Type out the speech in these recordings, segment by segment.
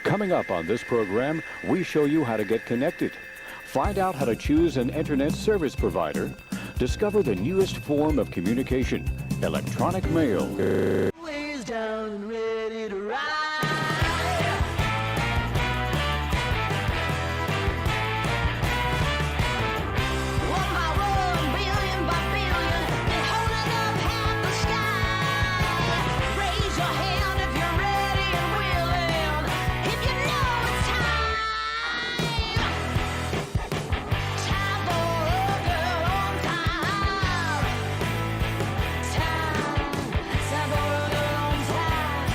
Coming up on this program, we show you how to get connected. Find out how to choose an internet service provider. Discover the newest form of communication, electronic mail. Ways down and ready to ride. One by one, billion by billion, and holding up half the sky. Raise your hand if you're ready and willing. If you know it's time. Time for a girl on time. Time for a girl on time.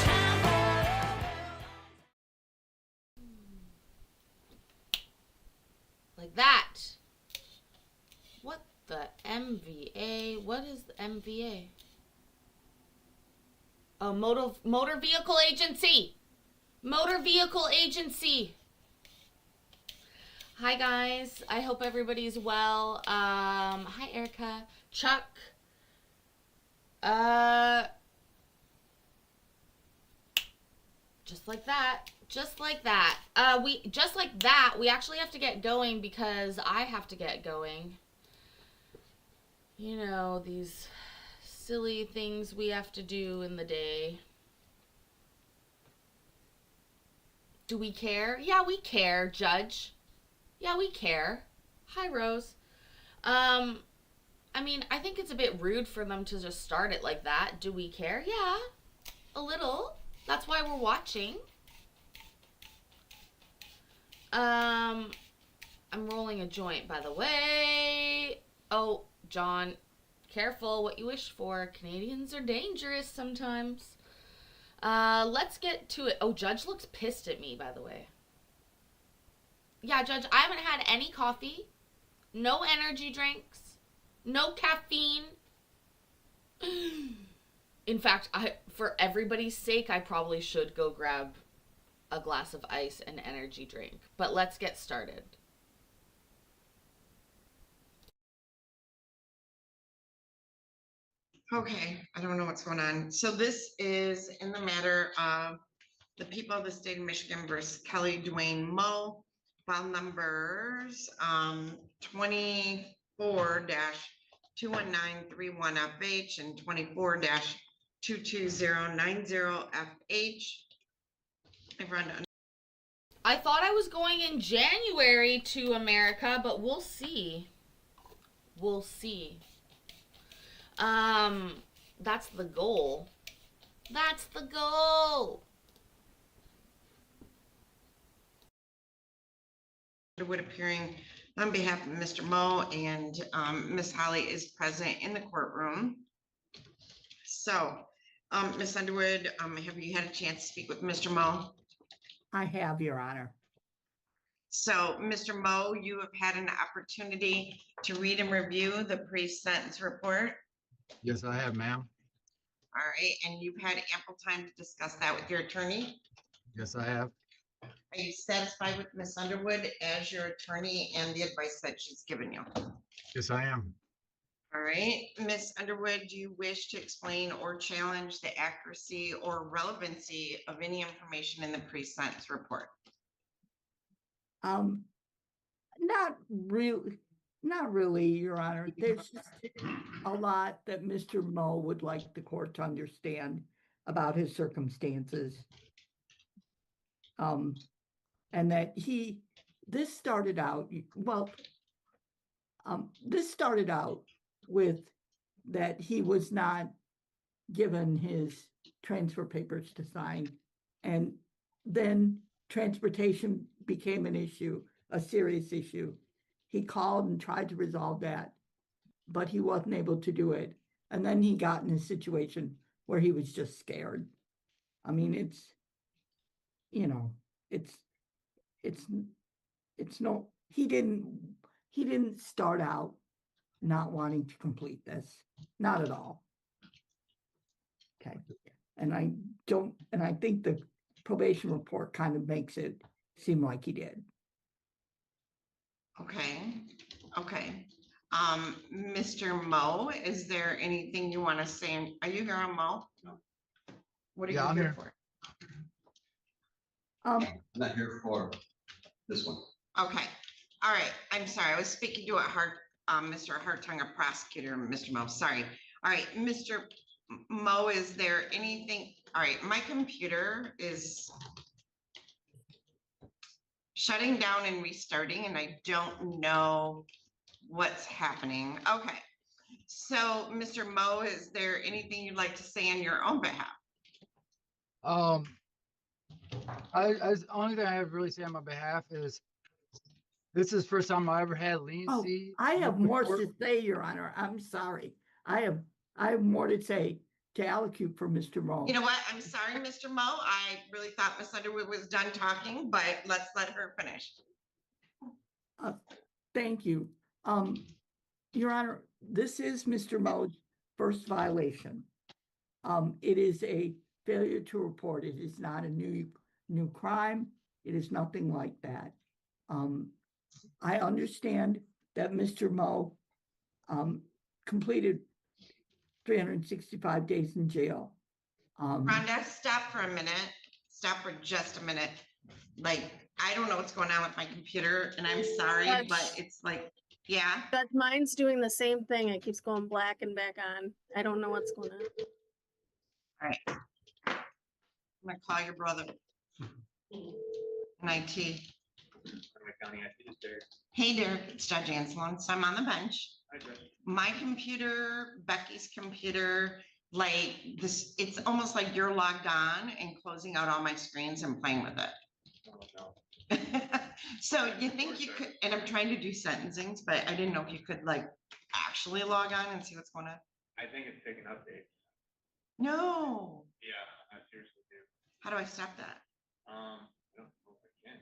Time for a Like that. What the MVA? What is the MVA? Oh, motor vehicle agency. Motor vehicle agency. Hi guys. I hope everybody's well. Hi Erica. Chuck. Just like that. Just like that. We actually have to get going because I have to get going. You know, these silly things we have to do in the day. Do we care? Yeah, we care, Judge. Yeah, we care. Hi, Rose. I mean, I think it's a bit rude for them to just start it like that. Do we care? Yeah, a little. That's why we're watching. I'm rolling a joint, by the way. Oh, John, careful what you wish for. Canadians are dangerous sometimes. Let's get to it. Oh, Judge looks pissed at me, by the way. Yeah, Judge, I haven't had any coffee, no energy drinks, no caffeine. In fact, for everybody's sake, I probably should go grab a glass of ice and energy drink. But let's get started. Okay, I don't know what's going on. So this is in the matter of the people of the state of Michigan versus Kelly Dwayne Moe, file numbers 24-21931FH and 24-22090FH. I thought I was going in January to America, but we'll see. We'll see. That's the goal. That's the goal. Would appearing on behalf of Mr. Moe, and Ms. Holly is present in the courtroom. So, Ms. Underwood, have you had a chance to speak with Mr. Moe? I have, Your Honor. So, Mr. Moe, you have had an opportunity to read and review the pre-sentence report. Yes, I have, ma'am. All right, and you've had ample time to discuss that with your attorney. Yes, I have. Are you satisfied with Ms. Underwood as your attorney and the advice that she's given you? Yes, I am. All right, Ms. Underwood, do you wish to explain or challenge the accuracy or relevancy of any information in the pre-sentence report? Not really, Your Honor. There's just a lot that Mr. Moe would like the court to understand about his circumstances. And that this started out with that he was not given his transfer papers to sign. And then transportation became an issue, a serious issue. He called and tried to resolve that, but he wasn't able to do it. And then he got in a situation where he was just scared. I mean, he didn't start out not wanting to complete this, not at all. Okay. And I think the probation report kind of makes it seem like he did. Okay. Mr. Mo, is there anything you want to say? Are you here on Mo? No. What are Yeah, you I'm here here. for? Um, I'm not here for this one. Okay, all right, I'm sorry, I was speaking to Mr. Hartung, a prosecutor, Mr. Mo, sorry. All right, Mr. Mo, is there anything, all right, my computer is shutting down and restarting, and I don't know what's happening. Okay, so Mr. Mo, is there anything you'd like to say on your own behalf? The only thing I have really say on my behalf is this is the first time I ever had oh, leniency. I have with more court. to say, Your Honor. I'm sorry. I have more to say to allocute for Mr. Mo. You know what, I'm sorry, Mr. Mo, I really thought Ms. Underwood was done talking, but let's let her finish. Thank you. Your Honor, this is Mr. Mo's first violation. It is a failure to report. It is not a new crime. It is nothing like that. I understand that Mr. Mo completed 365 days in jail. Rhonda, stop for a minute. Stop for just a minute. Like, I don't know what's going on with my computer and I'm sorry, Judge. but it's like, yeah. But mine's doing the same thing. It keeps going black and back on. I don't know what's going on. I'm gonna call your brother. In IT. Hey Derek, it's Judge Anselon. So I'm on the bench. My computer, Becky's computer, like this, it's almost like you're logged on and closing out all my screens and playing with it. So you think you could, and I'm trying to do sentencings, but I didn't know if you could like actually log on and see what's going on. I think it's taking updates. No, Yeah, I seriously do. how do I stop that? I don't know if I can.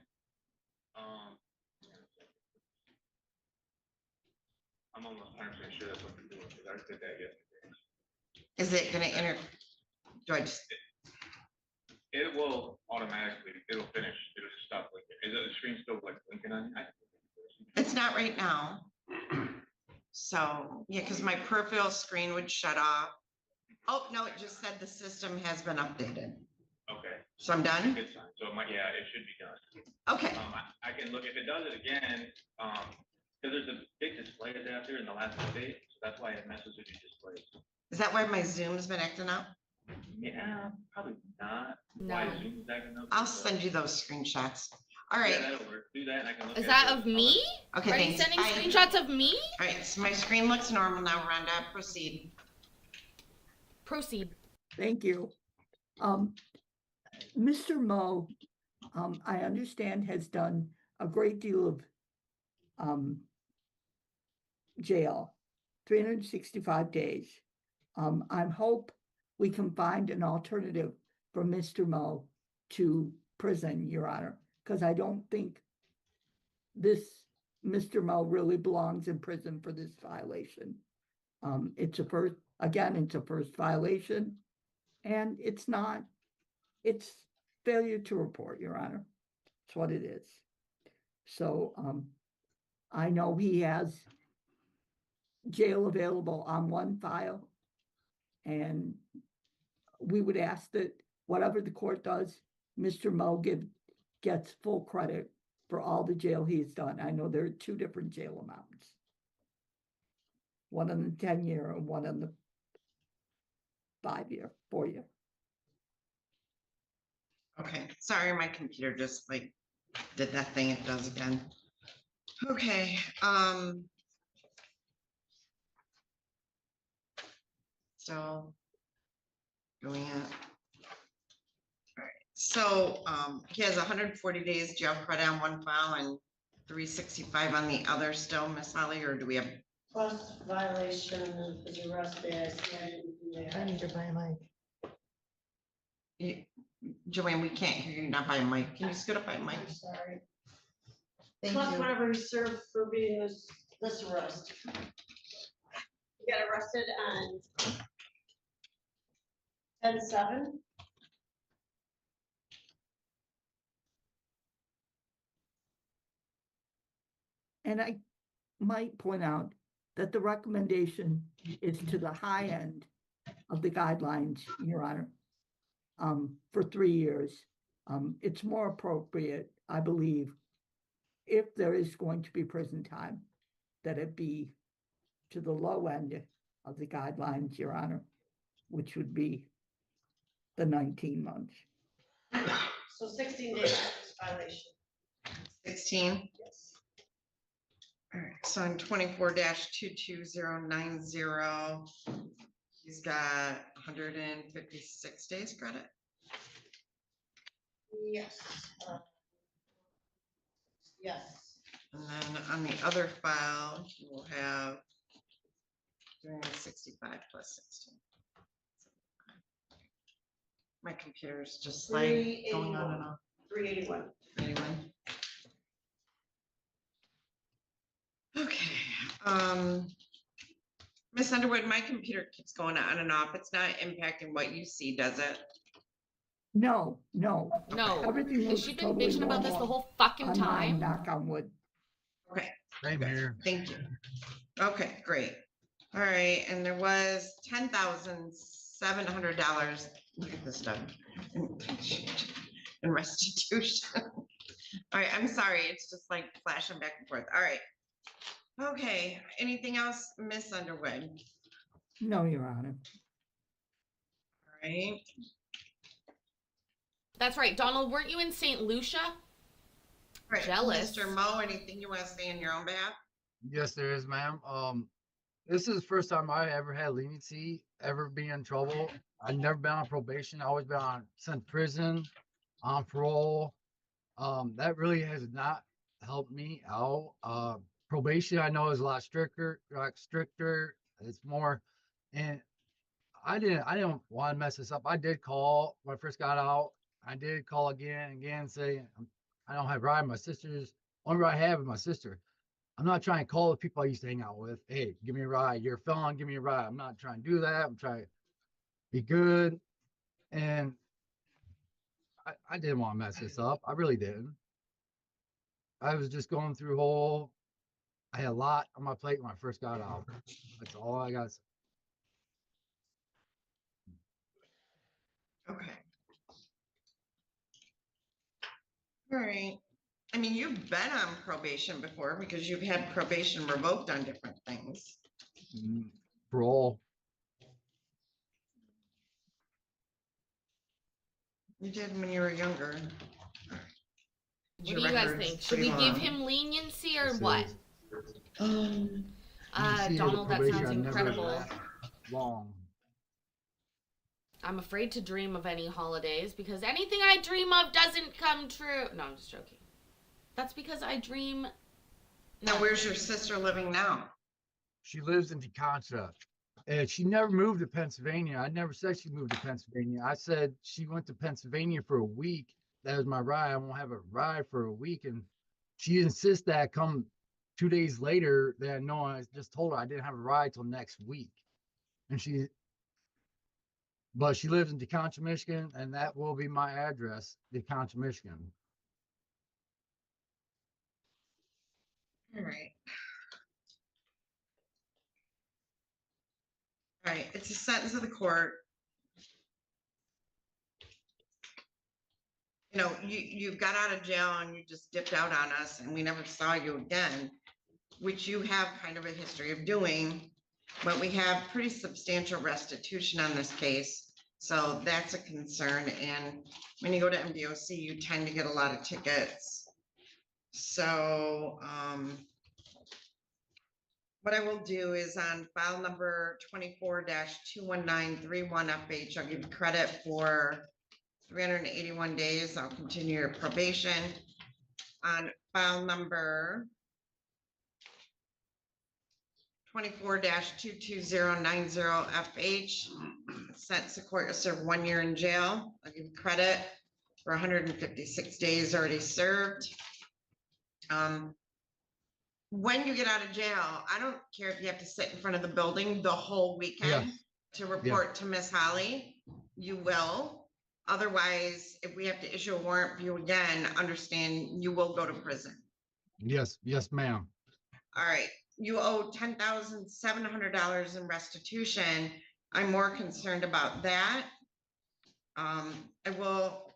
hang on a second. I'm almost 100% sure that's what they're doing, because I did that yesterday. Is it gonna enter? Do I just, It will automatically, it'll finish, it'll just stop blinking. Is the screen still like blinking on you? it's not right now. So, yeah, because my peripheral screen would shut off. Oh, no, it just said the system has been updated. Okay, So I'm done? good sign. So yeah, it should be done. Okay, I can look, if it does it again, because there's a big display out there in the last update, so that's why it messes with your displays. is that why my Zoom's been acting up? Yeah, probably not. No. Why Zoom's acting up? I'll send you those screenshots. All Yeah, right, that'll work. Do that and I can look. Is at that it. of me? okay, Are you thanks. sending Bye. screenshots of me? All right, so my screen looks normal now, Rhonda, proceed. Proceed. Thank you. Mr. Mo, I understand has done a great deal of jail, 365 days. I hope we can find an alternative for Mr. Mo to prison, Your Honor, because I don't think this Mr. Mo really belongs in prison for this violation. It's a first violation, and it's failure to report, Your Honor. That's what it is. So, I know he has jail available on one file, and we would ask that whatever the court does, Mr. Mo gets full credit for all the jail he's done. I know there are two different jail amounts. One on the 10-year and one on the 5-year, 4-year. Okay, sorry, my computer just like did that thing it does again. Okay, so going at. All right, so, he has 140 days jail credit on one file and 365 on the other still, Miss Holly, or do we have? First violation is arrested. I need to buy a mic. Joanne, we can't hear you, not by a mic. Can you scoot up by a mic? I'm sorry. Thank Plus you. whatever he served for being this arrest. He got arrested on 10/7. And I might point out that the recommendation is to the high end of the guidelines, Your Honor, for 3 years. It's more appropriate, I believe, if there is going to be prison time, that it be to the low end of the guidelines, Your Honor, which would be the 19 months. So 16 days is violation. 16. Yes. All right, so on 24-22090, he's got 156 days credit. Yes. Yes. And then on the other file, we'll have 365 plus 16. My computer's just like going on and on. 381. 81. Okay, Miss Underwood, my computer keeps going on and off. It's not impacting what you see, does it? No. No. Everything Has looks she been totally bitching about this the normal whole fucking on mine, time? knock on wood. Okay, Same here. thank you. Okay, great. All right, and there was $10,700. Look at this stuff. In restitution. All right, I'm sorry, it's just like flashing back and forth. All right. Okay, anything else, Miss Underwood? No, Your Honor. All right, That's right, Donald. Weren't you in St. Lucia? all right, Jealous. Mr. Mo, anything you want to say in your own behalf? Yes, there is, ma'am. This is the first time I ever had leniency, ever be in trouble. I've never been on probation. I always been sent to prison, on parole. That really has not helped me out. Probation, I know, is a lot stricter. It's more, and I didn't want to mess this up. I did call when I first got out. I did call again, say I don't have a ride. My sister's only ride I have is my sister. I'm not trying to call the people I used to hang out with. Hey, give me a ride. You're a felon. Give me a ride. I'm not trying to do that. I'm trying to be good. And I didn't want to mess this up. I really didn't. I was just going through I had a lot on my plate when I first got out. That's all I got. Okay. All right. I mean, you've been on probation before because you've had probation revoked on different things. Parole. You did when you were younger. What do you guys think? Should we give him leniency or what? You see, Donald, the that probation, sounds I never incredible. last long. I'm afraid to dream of any holidays because anything I dream of doesn't come true. No, I'm just joking. That's because I dream. Now, where's your sister living now? She lives in Decontra. And she never moved to Pennsylvania. I never said she moved to Pennsylvania. I said she went to Pennsylvania for a week. That was my ride. I won't have a ride for a week. And she insists that I come 2 days later. That no, I just told her I didn't have a ride till next week. And but she lives in Decontra, Michigan, and that will be my address, Decontra, Michigan. All right. All right, it's a sentence of the court. You know, you got out of jail and you just dipped out on us and we never saw you again, which you have kind of a history of doing, but we have pretty substantial restitution on this case. So that's a concern. And when you go to MDOC, you tend to get a lot of tickets. So, what I will do is on file number 24-21931FH, I'll give you credit for 381 days. I'll continue your probation. On file number 24-22090FH, sentence the court to serve 1 year in jail. I'll give you credit for 156 days already served. When you get out of jail, I don't care if you have to sit in front of the building the whole weekend to report to Miss Holly, you will. Otherwise, if we have to issue a warrant for you again, understand you will go to prison. Yes, ma'am. All right, you owe $10,700 in restitution. I'm more concerned about that. I will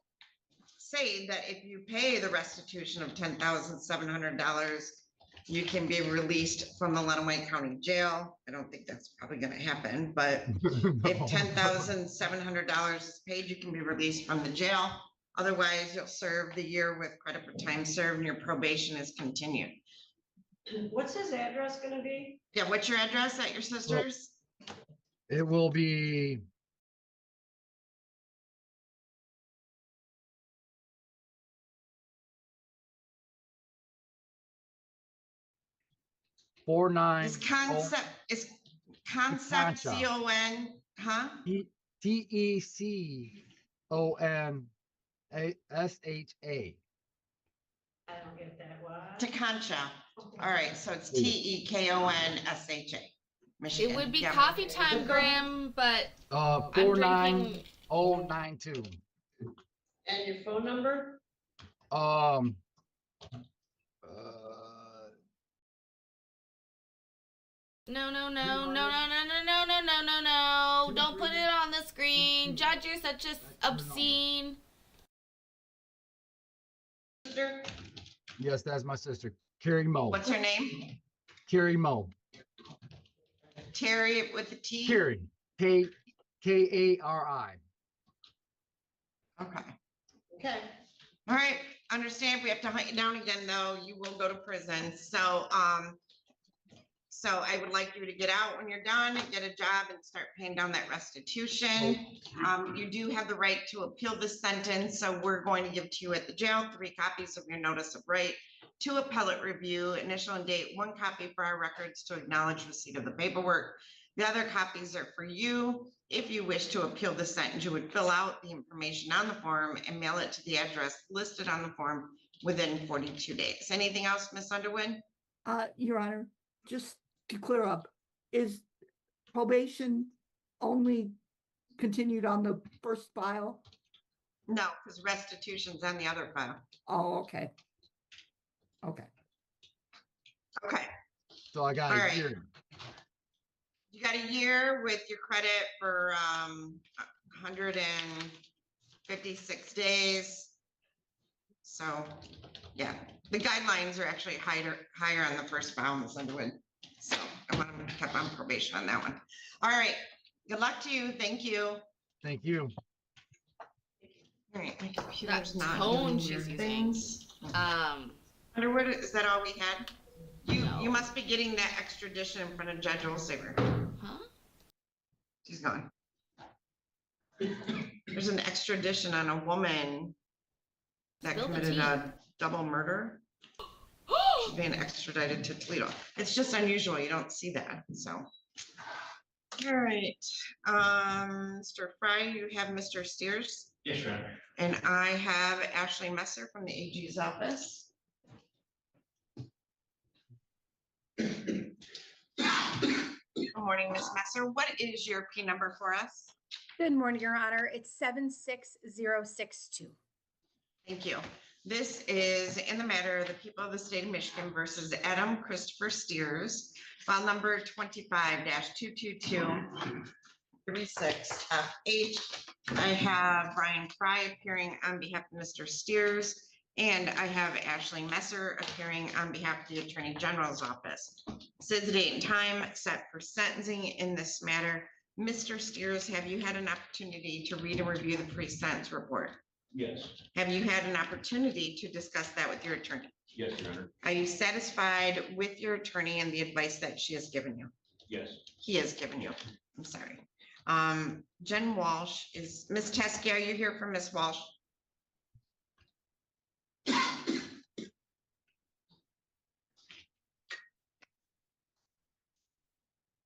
say that if you pay the restitution of $10,700, you can be released from the Lenawee County Jail. I don't think that's probably gonna happen, but if $10,700 is paid, you can be released from the jail. Otherwise, you'll serve the year with credit for time served and your probation is continued. What's his address gonna be? Yeah, what's your address at your sister's? It will be. Is concept, is concept Concha. CON, huh? TECONSHA. I don't get that, what? Teconcha. All right, so it's TEKONSHA. Michigan. It would be Yep. coffee time, Graham, but I'm 49092. And your phone number? Um. no, no, no, no, no, no, no, no, no, no, no, no. Don't put it on the screen. Judge, you're such a obscene. Sister, Yes, that's my sister, Carrie Moe. what's her name? Carrie Moe. Terry with the T? Carrie. Kari. Okay. Okay. All right, understand if we have to hunt you down again, though, you will go to prison. So I would like you to get out when you're done and get a job and start paying down that restitution. You do have the right to appeal this sentence, so we're going to give to you at the jail 3 copies of your notice of right, 2 appellate review, initial and date, 1 copy for our records to acknowledge receipt of the paperwork. The other copies are for you. If you wish to appeal the sentence, you would fill out the information on the form and mail it to the address listed on the form within 42 days. Anything else, Ms. Underwood? Your Honor, just to clear up, is probation only continued on the first file? No, because restitution's on the other file. Oh, okay. Okay. Okay, So I got All a right. year. you got a year with your credit for 156 days. So, yeah, the guidelines are actually higher on the first file, Ms. Underwood. So I want to keep on probation on that one. All right, good luck to you. Thank you. Thank you. All right, my computer's That not tone doing she's weird using. things. Um, Underwood, is that all we had? You No. must be getting that extradition in front of Judge Olsaver. huh? She's gone. There's an extradition on a woman that Spill the committed tea. a double murder. She's being extradited to Toledo. It's just unusual. You don't see that, so. All right, Mr. Fry, you have Mr. Steers, Yes, Your Honor. and I have Ashley Messer from the AG's office. Good morning, Ms. Messer. What is your P number for us? Good morning, Your Honor. It's 76062. Thank you. This is in the matter of the people of the state of Michigan versus Adam Christopher Steers, file number 25-22236F8. I have Brian Fry appearing on behalf of Mr. Steers, and I have Ashley Messer appearing on behalf of the Attorney General's office. Says the date and time set for sentencing in this matter. Mr. Steers, have you had an opportunity to read and review the pre-sentence report? Yes, Have you had an opportunity to discuss that with your attorney? yes, Your Honor. Are you satisfied with your attorney and the advice that she has given you? Yes. He has given you, I'm sorry. Jen Walsh is, Ms. Teskey, are you here for Ms. Walsh?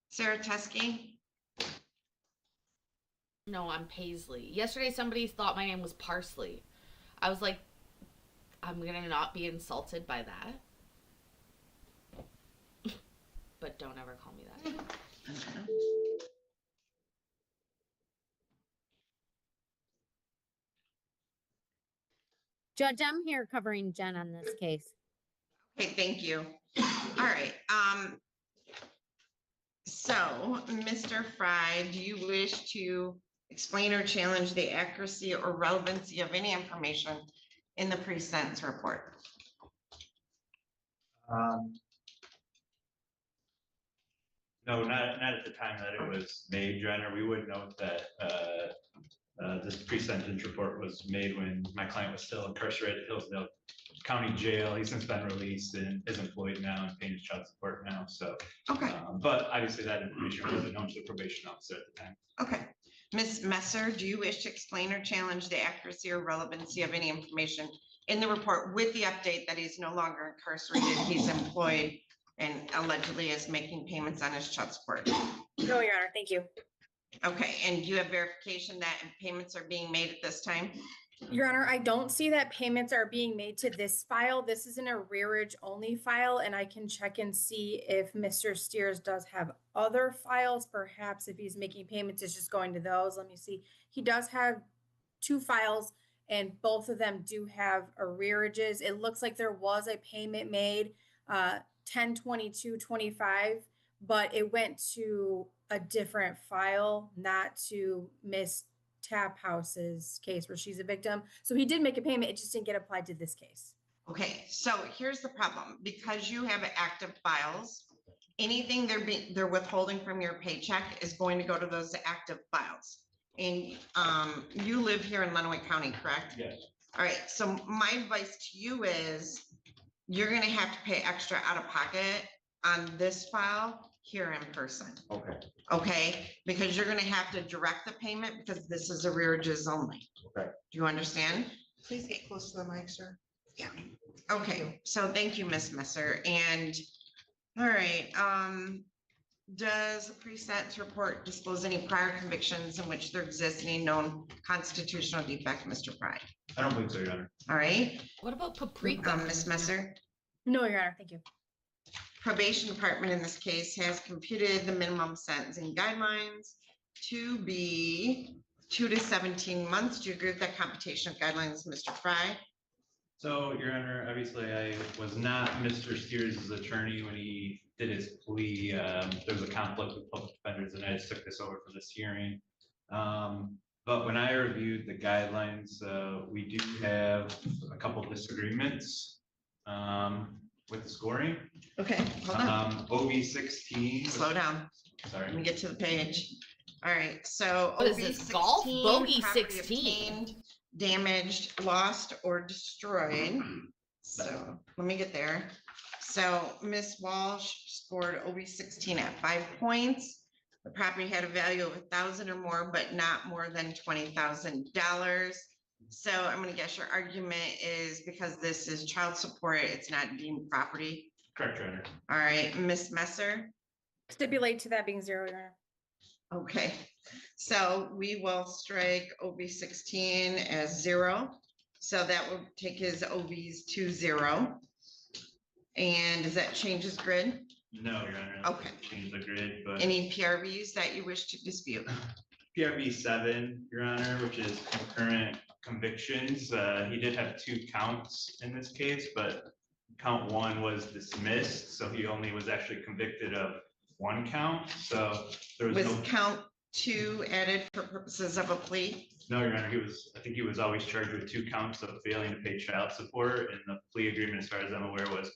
Sarah Teskey? No, I'm Paisley. Yesterday, somebody thought my name was Parsley. I was like, I'm gonna not be insulted by that. But don't ever call me that. Judge, I'm here covering Jen on this case. Okay, thank you. All right, So, Mr. Fry, do you wish to explain or challenge the accuracy or relevancy of any information in the pre-sentence report? No, not at the time that it was made, Your Honor. We would note that this pre-sentence report was made when my client was still incarcerated at Hillsdale County Jail. He's since been released and is employed now and paying his child support now. So, Okay, but obviously that information wasn't known to the probation officer at the time. okay. Ms. Messer, do you wish to explain or challenge the accuracy or relevancy of any information in the report with the update that he's no longer incarcerated, he's employed, and allegedly is making payments on his child support? No, Your Honor, thank you. Okay, and you have verification that payments are being made at this time? Your Honor, I don't see that payments are being made to this file. This is an arrearage only file, and I can check and see if Mr. Steers does have other files. Perhaps if he's making payments, it's just going to those. Let me see. He does have 2 files, and both of them do have arrearages. It looks like there was a payment made 10/22/25, but it went to a different file, not to Miss Taphouse's case where she's a victim. So he did make a payment, it just didn't get applied to this case. Okay, so here's the problem, because you have active files, anything they're withholding from your paycheck is going to go to those active files. And you live here in Lenawee County, correct? Yes. All right, so my advice to you is you're gonna have to pay extra out of pocket on this file here in person. Okay. Okay, because you're gonna have to direct the payment because this is arrearages only. Okay. Do you understand? Please get close to the mic, sir. Yeah. Okay, so thank you, Ms. Messer. And, all right, does the pre-sentence report disclose any prior convictions in which there exists any known constitutional defect, Mr. Fry? I don't believe so, Your Honor. All right, What about paprika? Ms. Messer? No, Your Honor, thank you. Probation Department in this case has computed the minimum sentencing guidelines to be 2 to 17 months. Do you agree with that computation of guidelines, Mr. Fry? So, Your Honor, obviously I was not Mr. Steers' attorney when he did his plea. There was a conflict with public defenders and I just took this over for this hearing. But when I reviewed the guidelines, we do have a couple disagreements with the scoring. Okay, hold on, OB 16. slow down. Sorry. Let me get to the page. All right, so. What is OB this, golf? 16, Bogey property 16. obtained, damaged, lost, or destroyed. So, let me get there. So Ms. Walsh scored OB 16 at 5 points. The property had a value of 1,000 or more, but not more than $20,000. So I'm gonna guess your argument is because this is child support, it's not deemed property. Correct, Your Honor. All right, Ms. Messer? Stipulate to that being 0, Your Honor. Okay, so we will strike OB 16 as 0. So that will take his OBs to 0. And does that change his grid? No, Your Honor. Okay. Change the grid, but. Any PRVs that you wish to dispute? PRV 7, Your Honor, which is concurrent convictions. He did have 2 counts in this case, but count 1 was dismissed, so he only was actually convicted of 1 count, so there was Was no. count 2 added for purposes of a plea? No, Your Honor, I think he was always charged with 2 counts of failing to pay child support, and the plea agreement, as far as I'm aware, was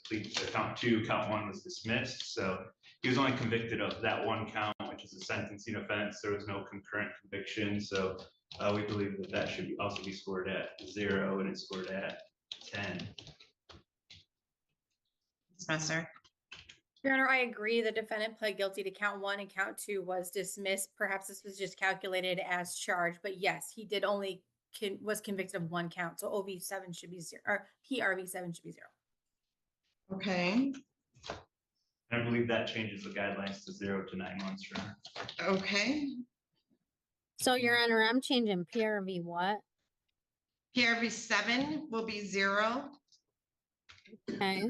count 2, count 1 was dismissed, so he was only convicted of that 1 count, which is a sentencing offense. There was no concurrent conviction, so we believe that that should also be scored at 0, and it's scored at 10. Spencer? Your Honor, I agree. The defendant pled guilty to count 1 and count 2 was dismissed. Perhaps this was just calculated as charged, but yes, he did only was convicted of 1 count. So OB 7 should be 0, or PRV 7 should be 0. Okay, And I believe that changes the guidelines to 0 to 9 months, Your Honor. okay. So Your Honor, I'm changing PRV what? PRV 7 will be 0 Okay.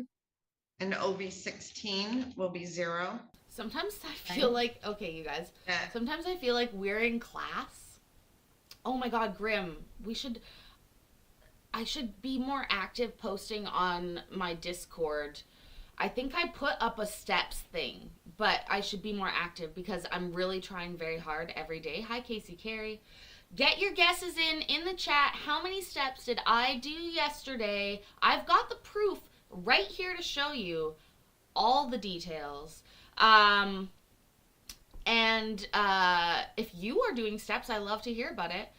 and OB 16 will be 0. Sometimes I feel like, okay, you guys, sometimes I feel like we're in class. Oh my God, Grim, I should be more active posting on my Discord I think I put up a steps thing, but I should be more active because I'm really trying very hard every day. Hi, Casey Carey. Get your guesses in the chat. How many steps did I do yesterday? I've got the proof right here to show you all the details. And if you are doing steps, I love to hear about it.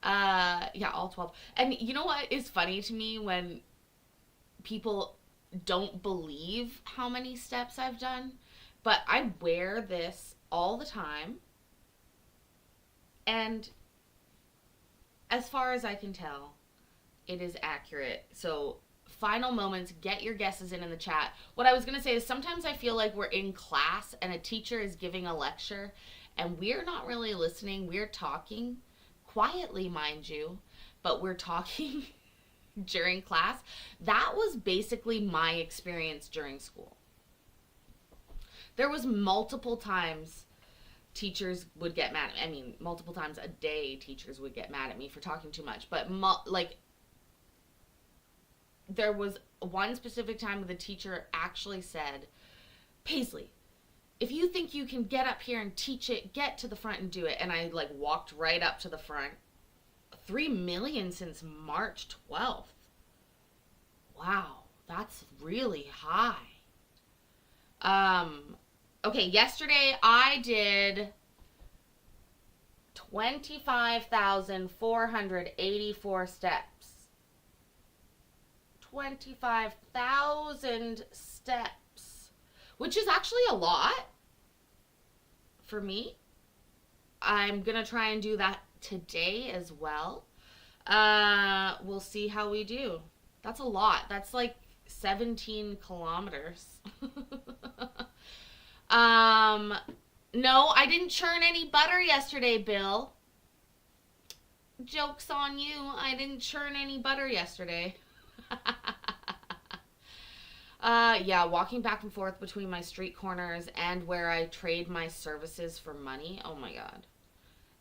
Yeah, all 12. And you know what is funny to me when people don't believe how many steps I've done? But I wear this all the time. And as far as I can tell, it is accurate. So final moments, get your guesses in the chat. What I was going to say is sometimes I feel like we're in class and a teacher is giving a lecture and we're not really listening. We're talking quietly, mind you, but we're talking during class. That was basically my experience during school. There was multiple times teachers would get mad at me. I mean, multiple times a day teachers would get mad at me for talking too much. But like, there was one specific time where the teacher actually said, Paisley, if you think you can get up here and teach it, get to the front and do it. And I like walked right up to the front. 3 million since March 12th. Wow, that's really high. Okay, yesterday I did 25,484 steps. 25,000 steps, which is actually a lot for me. I'm gonna try and do that today as well. We'll see how we do. That's a lot. That's like 17 kilometers. No, I didn't churn any butter yesterday, Bill. Joke's on you. I didn't churn any butter yesterday. Yeah, walking back and forth between my street corners and where I trade my services for money. Oh my God.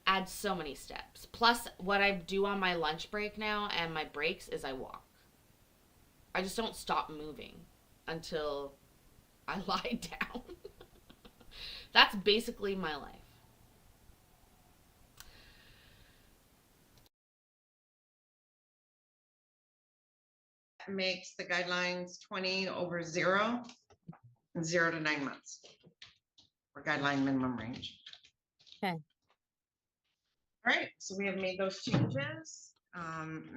Add so many steps. Plus, what I do on my lunch break now and my breaks is I walk. I just don't stop moving until I lie down. That's basically my life. Makes the guidelines 20 over 0, and 0 to 9 months. For guideline minimum range. Okay. All right, so we have made those changes.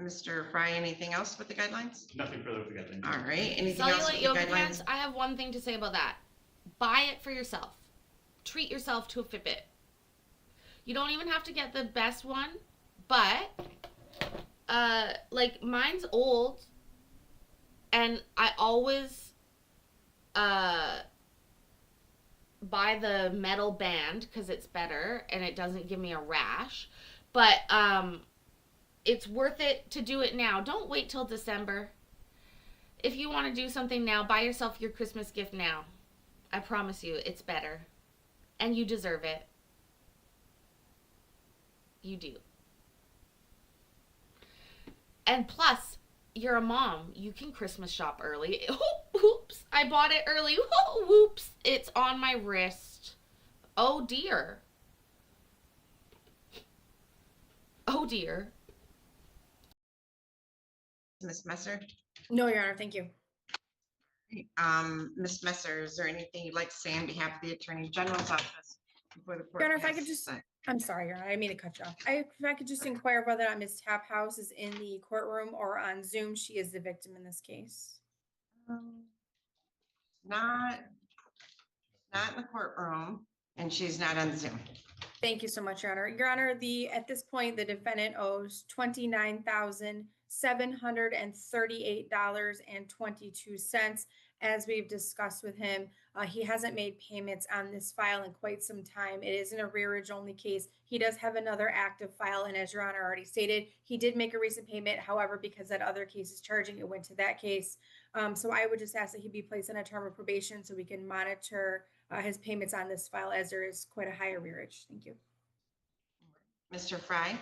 Mr. Fry, anything else with the guidelines? Nothing further with the guidelines. All right, anything else with Cellulite the yoga guidelines? pants, I have one thing to say about that. Buy it for yourself. Treat yourself to a Fitbit. You don't even have to get the best one, but like mine's old and I always buy the metal band because it's better and it doesn't give me a rash. But it's worth it to do it now. Don't wait till December. If you want to do something now, buy yourself your Christmas gift now. I promise you, it's better. And you deserve it. You do. And plus, you're a mom. You can Christmas shop early. Oops, I bought it early. Whoops, it's on my wrist. Oh dear. Oh dear. Ms. Messer? No, Your Honor, thank you. Ms. Messer, is there anything you'd like to say on behalf of the Attorney General's office before the court? Your Honor, if I passes could just, that? I'm sorry, Your Honor, I didn't mean to cut you off. If I could just inquire whether or not Ms. Taphouse is in the courtroom or on Zoom. She is the victim in this case. Not in the courtroom, and she's not on Zoom. Thank you so much, Your Honor. Your Honor, at this point, the defendant owes $29,738.22. As we've discussed with him, he hasn't made payments on this file in quite some time. It is an arrearage only case. He does have another active file, and as Your Honor already stated, he did make a recent payment. However, because that other case is charging, it went to that case. So I would just ask that he be placed on a term of probation so we can monitor his payments on this file, as there is quite a high arrearage. Thank you. Mr. Fry?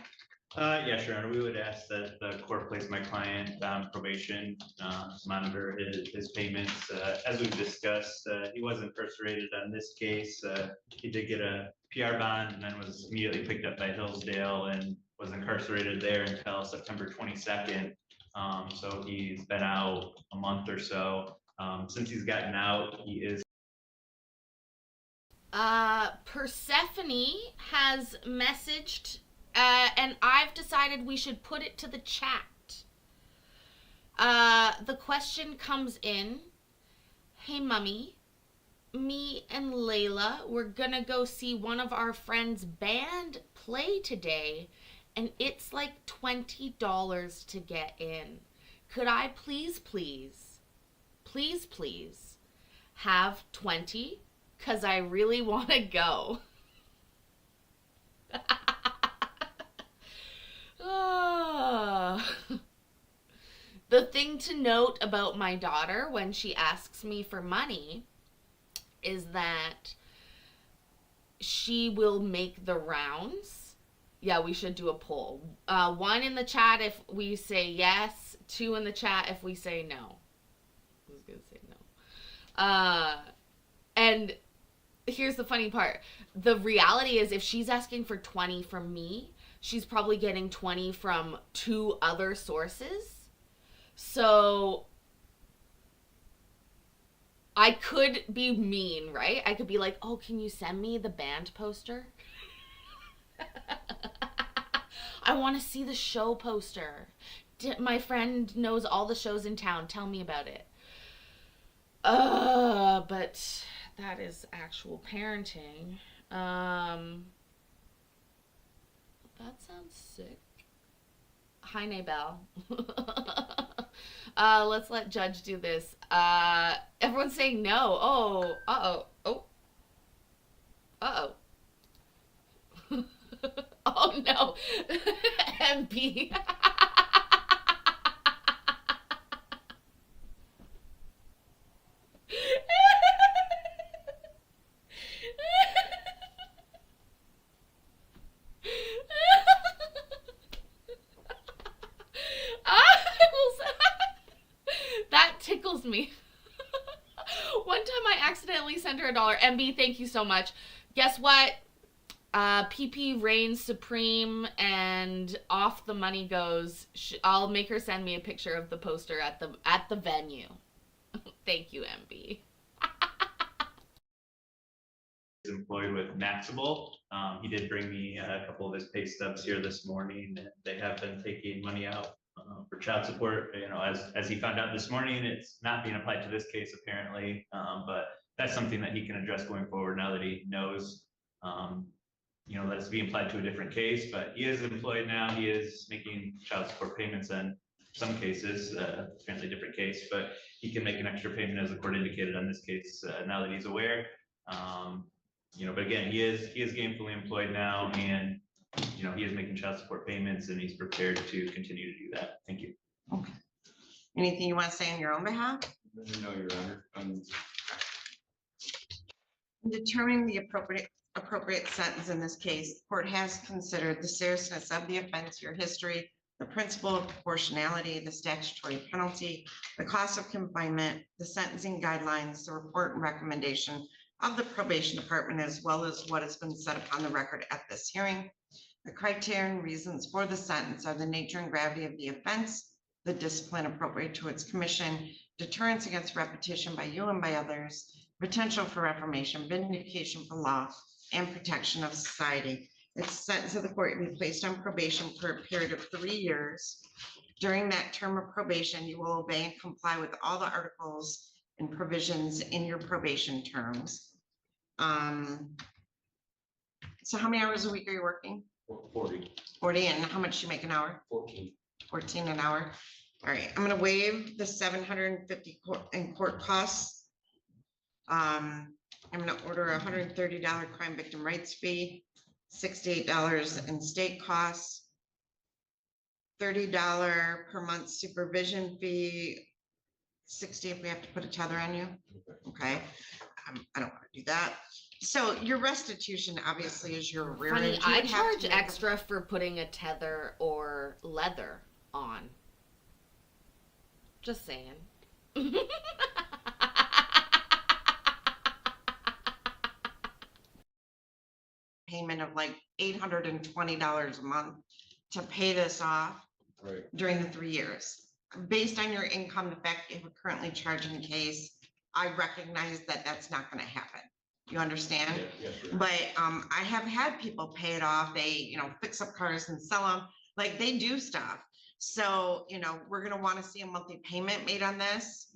Yeah, Your Honor, we would ask that the court place my client on probation, monitor his payments. As we've discussed, he was incarcerated on this case. He did get a PR bond and then was immediately picked up by Hillsdale and was incarcerated there until September 22nd. So he's been out a month or so. Since he's gotten out, he is. Persephone has messaged, and I've decided we should put it to the chat. The question comes in, hey mummy, me and Layla, we're gonna go see one of our friends' band play today, and it's like $20 to get in. Could I please have 20? Cause I really want to go. The thing to note about my daughter when she asks me for money is that she will make the rounds. Yeah, we should do a poll. 1 in the chat if we say yes, 2 in the chat if we say no. I was gonna say no. And here's the funny part. The reality is if she's asking for 20 from me, she's probably getting 20 from 2 other sources. So I could be mean, right? I could be like, oh, can you send me the band poster? I want to see the show poster. My friend knows all the shows in town. Tell me about it. But that is actual parenting. That sounds sick. Hi, Naybell. Let's let Judge do this. Everyone's saying no. Oh, uh-oh. Oh. Uh-oh. Oh, no. MB. That tickles me. One time I accidentally sent her $1. MB, thank you so much. Guess what? PP reigns supreme and off the money goes. I'll make her send me a picture of the poster at the venue. Thank you, MB. Employed with Maximal. He did bring me a couple of his pay stubs here this morning, and they have been taking money out for child support. You know, as he found out this morning, it's not being applied to this case apparently, but that's something that he can address going forward now that he knows, you know, that it's being applied to a different case. But he is employed now. He is making child support payments in some cases, apparently different case, but he can make an extra payment as the court indicated on this case now that he's aware. You know, but again, he is gainfully employed now, and you know, he is making child support payments, and he's prepared to continue to do that. Thank you. Okay. Anything you want to say on your own behalf? No, Your Honor. In determining the appropriate sentence in this case, the court has considered the seriousness of the offense, your history, the principle of proportionality, the statutory penalty, the cost of confinement, the sentencing guidelines, the report and recommendation of the probation department, as well as what has been said upon the record at this hearing. The criterion reasons for the sentence are the nature and gravity of the offense, the discipline appropriate to its commission, deterrence against repetition by you and by others, potential for reformation, vindication for law, and protection of society. It's a sentence of the court to be placed on probation for a period of 3 years. During that term of probation, you will obey and comply with all the articles and provisions in your probation terms. So how many hours a week are you working? 40. 40, and how much you make an hour? 14. 14 an hour. All right, I'm gonna waive the 750 in court costs. I'm gonna order a $130 crime victim rights fee, $68 in state costs, $30 per month supervision fee, 60 if we have to put a tether on you. Okay, I don't want to do that. So your restitution obviously is your rear Funny, end. You I would have to charge make a- extra for putting a tether or leather on. Just saying. payment of like $820 a month to pay this off Right. during the 3 years. Based on your income, the fact that you're currently charging case, I recognize that that's not gonna happen. You understand? Yes, sir. But I have had people pay it off. They, fix up cars and sell them. Like they do stuff. So, we're gonna want to see a monthly payment made on this.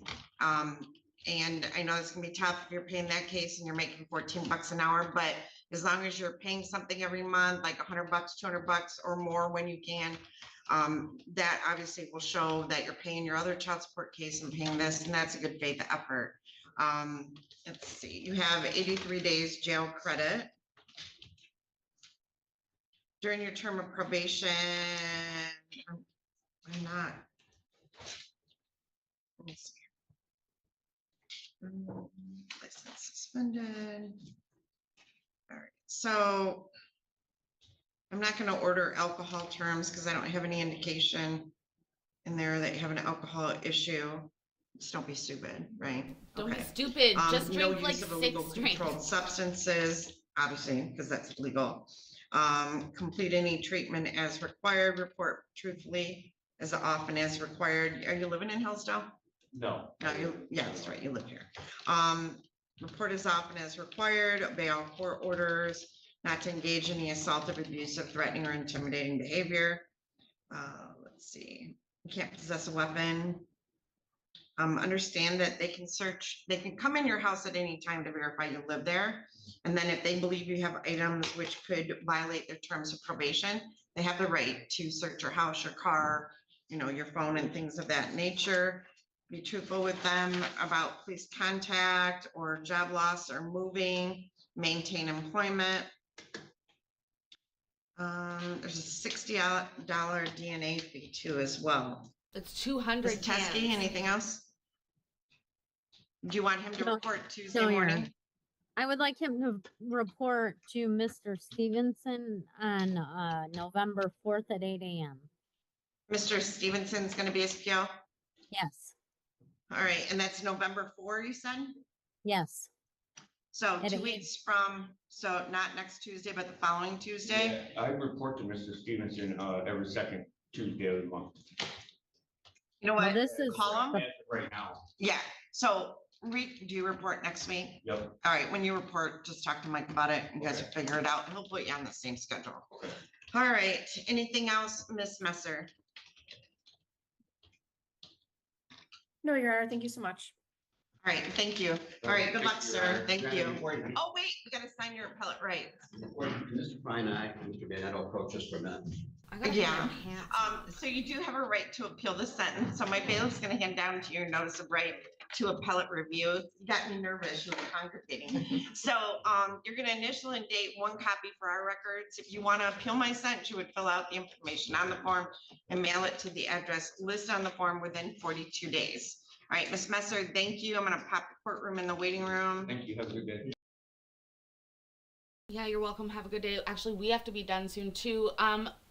And I know it's gonna be tough if you're paying that case and you're making $14 an hour, but as long as you're paying something every month, like $100, $200 or more when you can, that obviously will show that you're paying your other child support case and paying this, and that's a good faith effort. Let's see, you have 83 days jail credit. During your term of probation, why not? Let me see. License suspended. All right, so I'm not gonna order alcohol terms because I don't have any indication in there that you have an alcohol issue. Just don't be stupid, right? Don't be Okay. stupid. Just No drink like use of illegal 6 drinks. controlled substances, obviously, because that's legal. Complete any treatment as required, report truthfully as often as required. Are you living in Hillsdale? No. No, yeah, that's right, you live here. Report as often as required, obey all court orders, not to engage in any assaultive, abusive, threatening, or intimidating behavior. Let's see, you can't possess a weapon. Understand that they can come in your house at any time to verify you live there. And then if they believe you have items which could violate their terms of probation, they have the right to search your house, your car, your phone and things of that nature. Be truthful with them about police contact or job loss or moving, maintain employment. There's a $60 DNA fee too as well. It's 200 Ms. Teskey, cans. anything else? Do you want him to No, report Tuesday no, Your morning? Honor. I would like him to report to Mr. Stevenson on November 4th at 8 a.m. Mr. Stevenson's gonna be SPO? Yes, All right, and that's November 4, you said? yes. So At 2 8. weeks from, so not next Tuesday, but the following Tuesday? Yeah, I report to Mr. Stevenson, every second Tuesday of the month. You know Well, what? this is Call him? the- Right now. Yeah, so do you report next week? Yep. All right, when you report, just talk to Mike about it. You guys will figure it out. He'll put you on the same schedule. All right, anything else, Miss Messer? No, Your Honor, thank you so much. All right, thank you. All right, good luck, sir. Thank you. Before Oh, wait, we gotta sign your appellate rights. Mr. Fine, Mr. Bennett approach us for a minute. I gotta Yeah. put my pants So you do have a right to appeal the sentence. So my bailiff's gonna hand down to your notice of right to appellate review. You got me nervous, you were congregating. So, you're gonna initial and date one copy for our records. If you wanna appeal my sentence, you would fill out the information on the form and mail it to the address listed on the form within 42 days. All right, Ms. Messer, thank you. I'm gonna pop the courtroom in the waiting room. Thank you. Have a good day. Yeah, you're welcome. Have a good day. Actually, we have to be done soon too.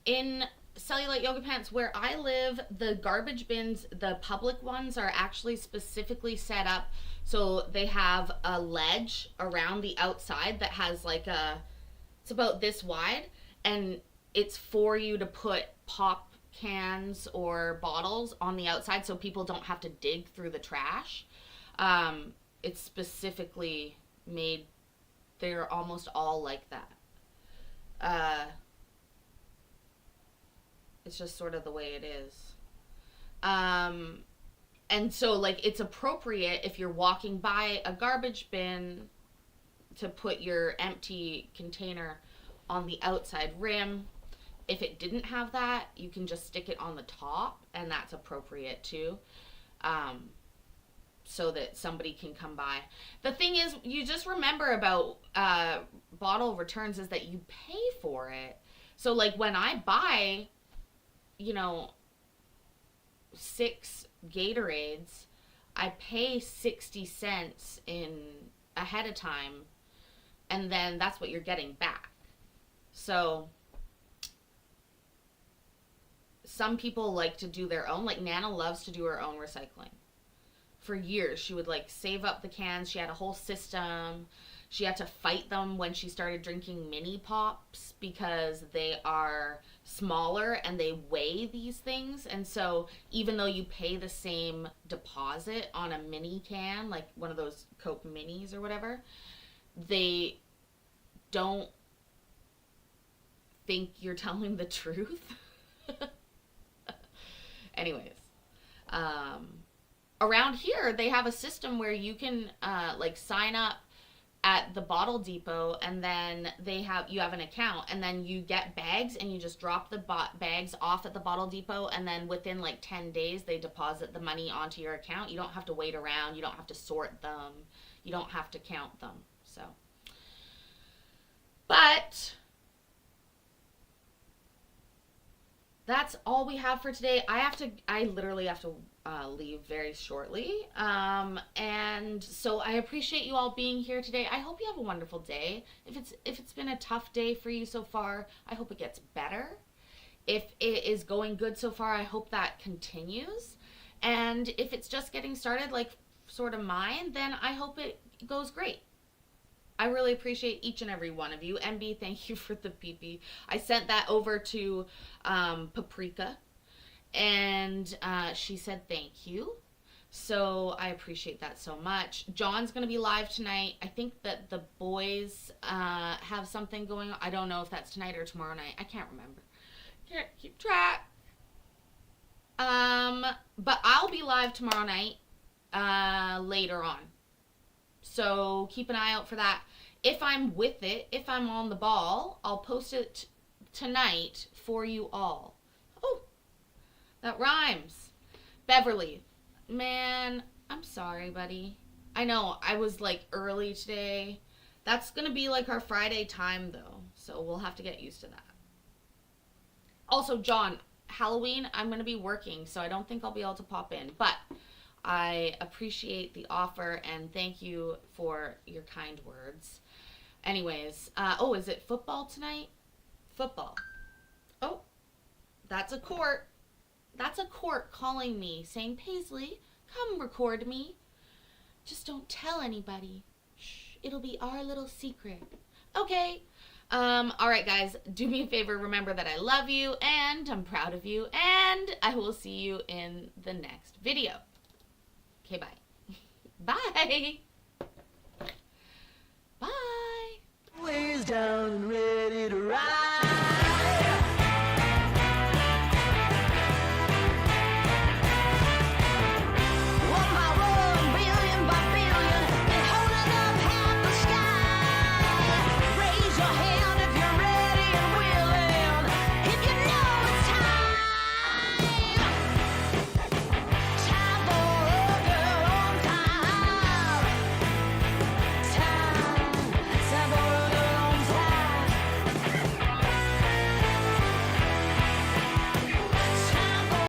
In Cellulite Yoga Pants, where I live, the garbage bins, the public ones, are actually specifically set up so they have a ledge around the outside that has it's about this wide, and it's for you to put pop cans or bottles on the outside so people don't have to dig through the trash. It's specifically made. They're almost all like that. It's just sort of the way it is. And so it's appropriate if you're walking by a garbage bin to put your empty container on the outside rim. If it didn't have that, you can just stick it on the top, and that's appropriate too. So that somebody can come by. The thing is, you just remember about bottle returns is that you pay for it. So when I buy, 6 Gatorades, I pay 60 cents in ahead of time and then that's what you're getting back. So some people like to do their own, like Nana loves to do her own recycling. For years, she would like save up the cans. She had a whole system. She had to fight them when she started drinking mini pops because they are smaller and they weigh these things. And so even though you pay the same deposit on a mini can, like one of those Coke minis or whatever, they don't think you're telling the truth. Anyways, around here they have a system where you can like sign up at the Bottle Depot, and then you have an account, and then you get bags and you just drop the bags off at the Bottle Depot, and then within like 10 days they deposit the money onto your account. You don't have to wait around, you don't have to sort them, you don't have to count them. So, but that's all we have for today. I literally have to leave very shortly. And so I appreciate you all being here today. I hope you have a wonderful day. If it's been a tough day for you so far, I hope it gets better. If it is going good so far, I hope that continues. And if it's just getting started, like sort of mine, then I hope it goes great. I really appreciate each and every one of you. MB, thank you for the PP. I sent that over to Paprika, and she said thank you. So I appreciate that so much. John's going to be live tonight. I think that the boys have something going on. I don't know if that's tonight or tomorrow night. I can't remember. Can't keep track. But I'll be live tomorrow night later on. So keep an eye out for that. If I'm with it, if I'm on the ball, I'll post it tonight for you all. Oh, that rhymes. Beverly, man, I'm sorry, buddy. I know, I was like early today. That's going to be like our Friday time though, so we'll have to get used to that. Also, John, Halloween, I'm going to be working, so I don't think I'll be able to pop in, but I appreciate the offer and thank you for your kind words. Anyways, oh, is it football tonight? Football. Oh, that's a court. That's a court calling me, saying, Paisley, come record me. Just don't tell anybody. Shh, it'll be our little secret. Okay. All right, guys, do me a favor. Remember that I love you and I'm proud of you, and I will see you in the next video. Okay, bye. Bye. Bye. Ways down and ready to ride.